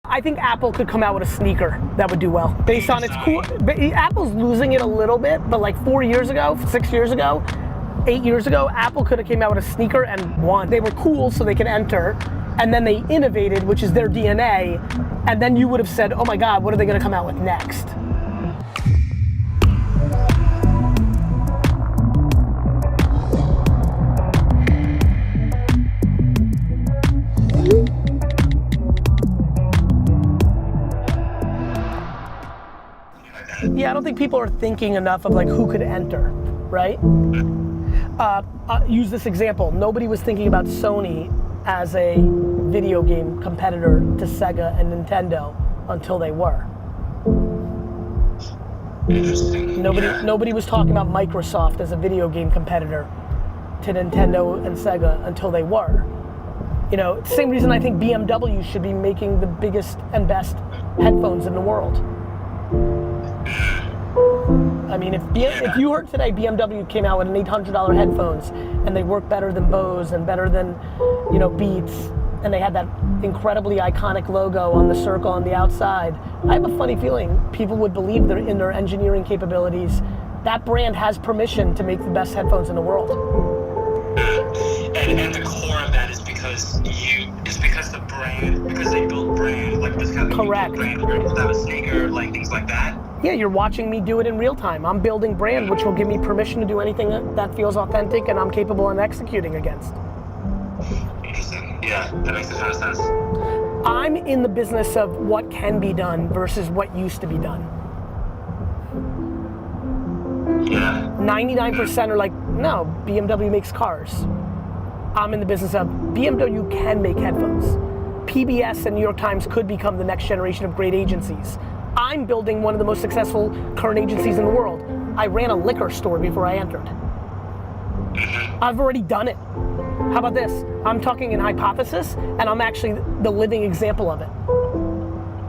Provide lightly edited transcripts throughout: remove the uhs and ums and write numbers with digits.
I think Apple could come out with a sneaker that would do well based on its cool. Apple's losing it a little bit, but like 4 years ago, 6 years ago, 8 years ago, Apple could have came out with a sneaker and won. They were cool so they could enter, and then they innovated, which is their DNA, and then you would have said, oh my God, what are they gonna come out with next? Yeah, I don't think people are thinking enough of like who could enter, right? Use this example. Nobody was thinking about Sony as a video game competitor to Sega and Nintendo until they were. Interesting. Nobody was talking about Microsoft as a video game competitor to Nintendo and Sega until they were. You know, it's the same reason I think BMW should be making the biggest and best headphones in the world. I mean, if you heard today BMW came out with an $800 headphones and they work better than Bose and better than, you know, Beats, and they had that incredibly iconic logo on the circle on the outside, I have a funny feeling people would believe in their engineering capabilities. That brand has permission to make the best headphones in the world. And the core of that is because the brand, because they built brand, like this kind of correct brand, you're able to have a sneaker, like things like that. Yeah, you're watching me do it in real time. I'm building brand, which will give me permission to do anything that feels authentic and I'm capable of executing against. Interesting. Yeah, that makes a ton of sense. I'm in the business of what can be done versus what used to be done. Yeah. 99% are like, no, BMW makes cars. I'm in the business of BMW can make headphones. PBS and New York Times could become the next generation of great agencies. I'm building one of the most successful current agencies in the world. I ran a liquor store before I entered. I've already done it. How about this? I'm talking in hypothesis, and I'm actually the living example of it.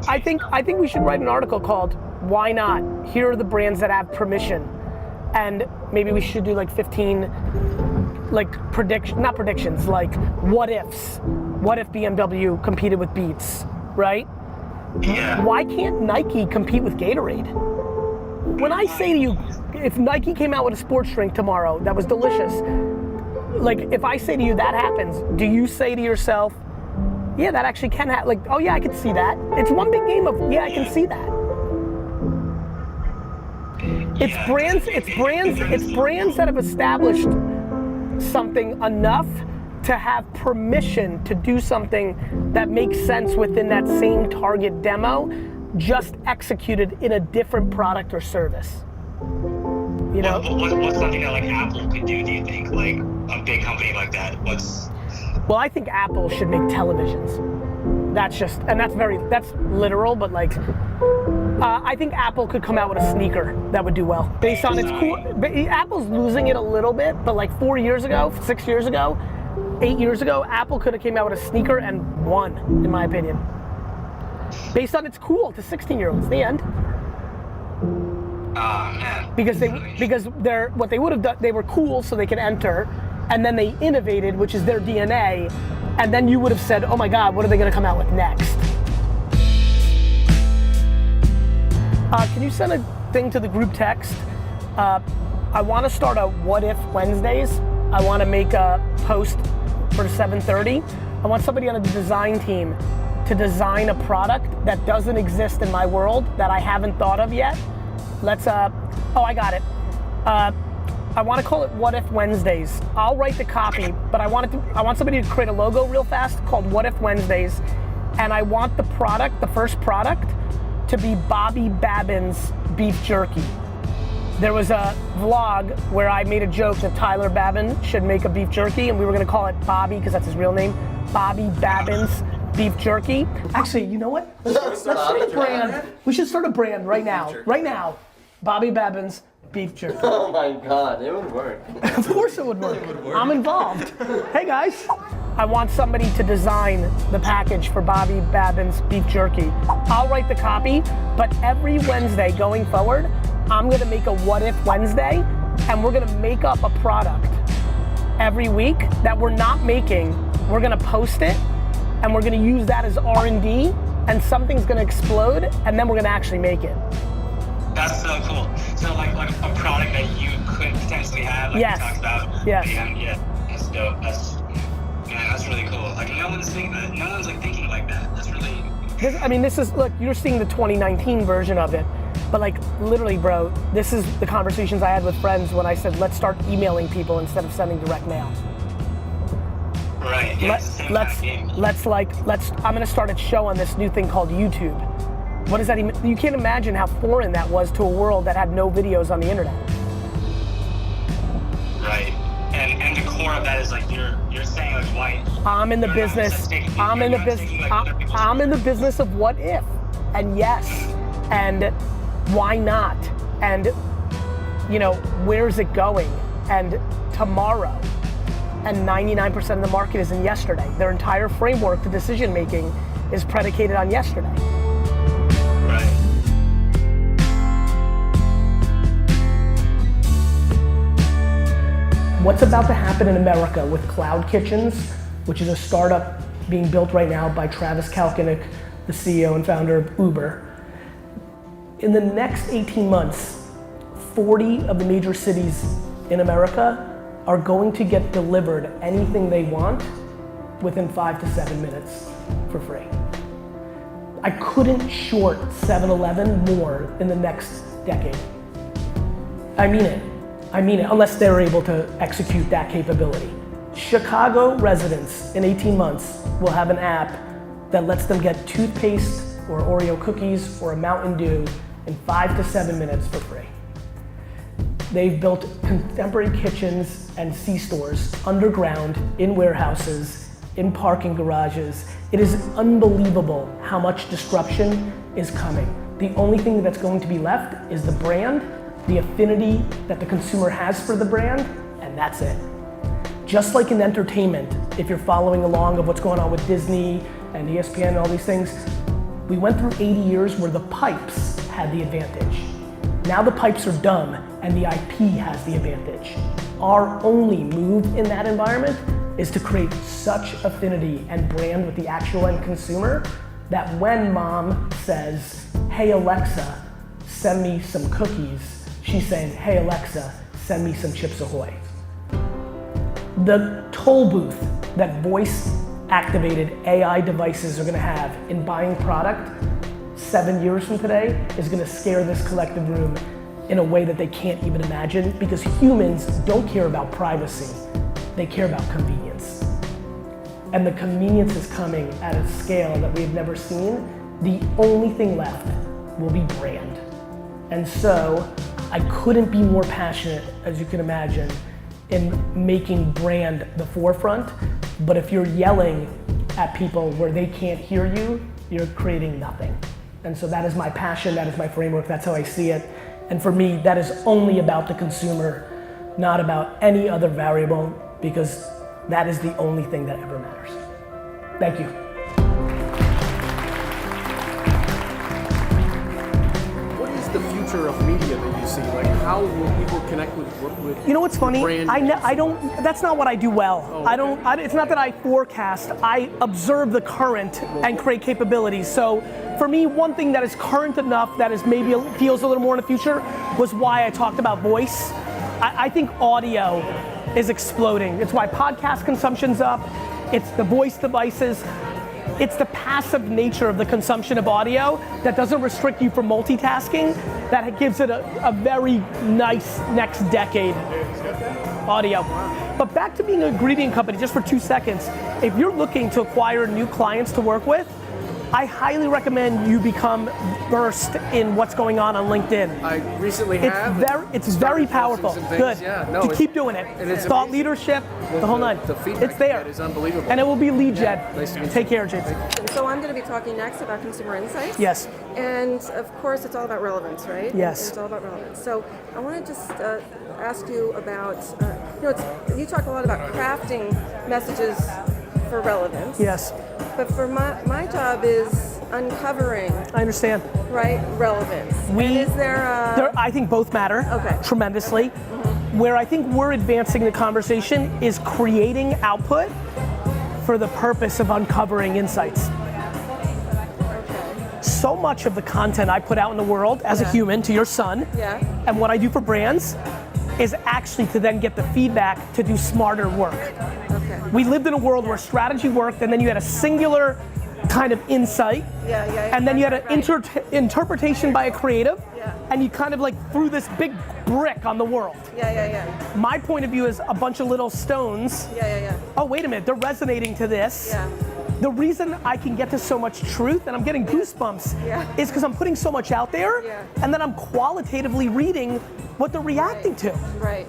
I think we should write an article called "Why Not? Here are the brands that have permission," and maybe we should do like 15, like not predictions, like what ifs. What if BMW competed with Beats, right? Yeah. Why can't Nike compete with Gatorade? When I say to you, if Nike came out with a sports drink tomorrow that was delicious, like if I say to you that happens, do you say to yourself, yeah, that actually can happen? Like, oh yeah, I can see that. It's one big game of, yeah, I can see that. It's brands that have established something enough to have permission to do something that makes sense within that same target demo, just executed in a different product or service. You know? What's something that like Apple could do you think, like a big company like that? Well, I think Apple should make televisions. That's literal, but like, I think Apple could come out with a sneaker that would do well based on its cool. Apple's losing it a little bit, but like 4 years ago, 6 years ago, 8 years ago, Apple could have came out with a sneaker and won, in my opinion. Based on it's cool to 16-year-olds, the end. Man. Because what they would have done, they were cool so they could enter, and then they innovated, which is their DNA, and then you would have said, oh my God, what are they gonna come out with next? Can you send a thing to the group text? I wanna start a What If Wednesdays. I wanna make a post for 7:30. I want somebody on the design team to design a product that doesn't exist in my world that I haven't thought of yet. Let's, I got it. I want to call it What If Wednesdays. I'll write the copy, but I want somebody to create a logo real fast called What If Wednesdays, and I want the product, the first product, to be Bobby Babin's beef jerky. There was a vlog where I made a joke that Tyler Babin should make a beef jerky, and we were gonna call it Bobby, because that's his real name, Bobby Babin's beef jerky. Actually, you know what? Let's start a brand. We should start a brand right now. Right now. Bobby Babin's beef jerky. Oh my God, it would work. Of course it would work. I'm involved. Hey guys. I want somebody to design the package for Bobby Babin's beef jerky. I'll write the copy, but every Wednesday going forward, I'm gonna make a What If Wednesday, and we're gonna make up a product every week that we're not making. We're gonna post it, and we're gonna use that as R&D, and something's gonna explode, and then we're gonna actually make it. That's so cool. So like a product that you could potentially have, like Yes. you talked about. Yes. Yeah, that's dope. That's really cool. Like no one's like thinking like that. That's really. This is, look, you're seeing the 2019 version of it, but like literally, bro, this is the conversations I had with friends when I said, let's start emailing people instead of sending direct mail. Right. Yeah. I'm gonna start a show on this new thing called YouTube. What does that even, you can't imagine how foreign that was to a world that had no videos on the internet. Right. And the core of that is like you're saying like why I'm in the business of what if, and yes, and why not, and where's it going, and tomorrow, and 99% of the market is in yesterday. Their entire framework to decision making is predicated on yesterday. Right. What's about to happen in America with Cloud Kitchens, which is a startup being built right now by Travis Kalanick, the CEO and founder of Uber. In the next 18 months, 40 of the major cities in America are going to get delivered anything they want within 5 to 7 minutes for free. I couldn't short 7-Eleven more in the next decade. I mean it, unless they're able to execute that capability. Chicago residents in 18 months will have an app that lets them get toothpaste or Oreo cookies or a Mountain Dew in 5 to 7 minutes for free. They've built contemporary kitchens and C-stores underground, in warehouses, in parking garages. It is unbelievable how much disruption is coming. The only thing that's going to be left is the brand, the affinity that the consumer has for the brand, and that's it. Just like in entertainment, if you're following along of what's going on with Disney and ESPN and all these things, we went through 80 years where the pipes had the advantage. Now the pipes are dumb and the IP has the advantage. Our only move in that environment is to create such affinity and brand with the actual end consumer that when mom says, hey Alexa, send me some cookies, she's saying, hey Alexa, send me some Chips Ahoy. The toll booth that voice-activated AI devices are gonna have in buying product 7 years from today is gonna scare this collective room in a way that they can't even imagine, because humans don't care about privacy, they care about convenience. And the convenience is coming at a scale that we've never seen. The only thing left will be brand. And so I couldn't be more passionate, as you can imagine, in making brand the forefront. But if you're yelling at people where they can't hear you, you're creating nothing. And so that is my passion, that is my framework, that's how I see it. And for me, that is only about the consumer, not about any other variable, because that is the only thing that ever matters. Thank you. What is the future of media that you see? Like, how will people connect with You know what's funny? brand? I don't, that's not what I do well. Oh, okay. It's not that I forecast, I observe the current and create capabilities. So for me, one thing that is current enough that is maybe feels a little more in the future was why I talked about voice. I think audio is exploding. It's why podcast consumption's up. It's the voice devices. It's the passive nature of the consumption of audio that doesn't restrict you from multitasking, that gives it a very nice next decade. Audio. But back to being an ingredient company, just for 2 seconds, if you're looking to acquire new clients to work with, I highly recommend you become versed in what's going on LinkedIn. I recently have. It's very powerful. Good. Yeah, no, you keep doing it. it's Thought amazing. leadership, the whole nine. The feedback it's there. you get is unbelievable. And it will be lead gen. Nice to meet you. Take care, James. So I'm going to be talking next about consumer insights. Yes. And of course, it's all about relevance, right? Yes. It's all about relevance. So I want to just ask you about, you talk a lot about crafting messages for relevance. Yes. But for my job is uncovering, I understand. right, relevance. And is there I think both matter tremendously. Where I think we're advancing the conversation is creating output for the purpose of uncovering insights. Okay. so much of the content I put out in the world as a human to your son, and what I do for brands is actually to then get the feedback to do smarter work. Okay. We lived in a world where strategy worked, and then you had a singular kind of insight, and then you had an interpretation by a creative, and you kind of like threw this big brick on the world. My point of view is a bunch of little stones. Oh, wait a minute, they're resonating to this. The reason I can get to so much truth, and I'm getting goosebumps, is because I'm putting so much out there, and then I'm qualitatively reading what they're reacting to. Right.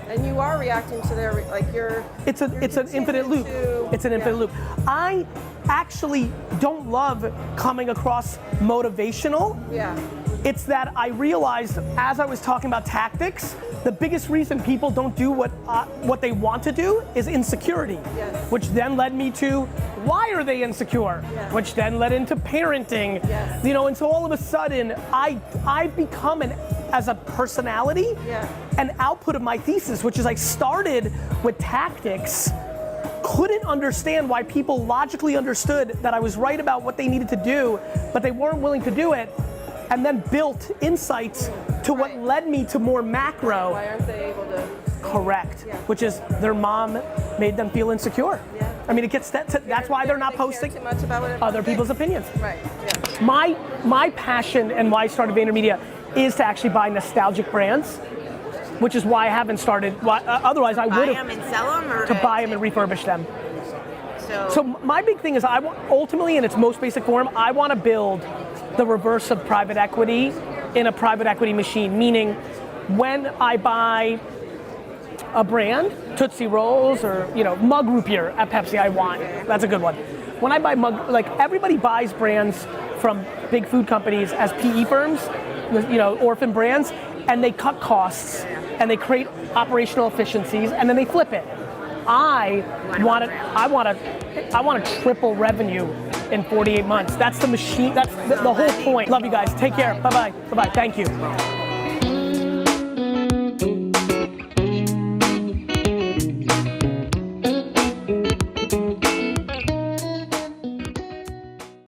And you are reacting to their, like you're... It's an infinite loop. It's an infinite loop. I actually don't love coming across motivational. It's that I realized as I was talking about tactics, the biggest reason people don't do what they want to do is insecurity, which then led me to why are they insecure, which then led into parenting, you know, and so all of a sudden I've become as a personality, an output of my thesis, which is I started with tactics, couldn't understand why people logically understood that I was right about what they needed to do, but they weren't willing to do it, and then built insights to what led me to more macro. Why aren't they able to? Correct, which is their mom made them feel insecure. I mean, it gets that's why they're not posting too much about other people's opinions. Right, My passion and why I started VaynerMedia is to actually buy nostalgic brands, which is why I haven't started, otherwise I would have. Buy them and sell them, or to buy them and refurbish them. So my big thing is I want, ultimately in its most basic form, I want to build the reverse of private equity in a private equity machine, meaning when I buy a brand, Tootsie Rolls or Mug Root Beer at Pepsi, I want. That's a good one. When I buy Mug, like everybody buys brands from big food companies as PE firms, orphan brands, and they cut costs and they create operational efficiencies and then they flip it. I want to triple revenue in 48 months. That's the machine, that's the whole point. Love you guys, take care, bye-bye, thank you.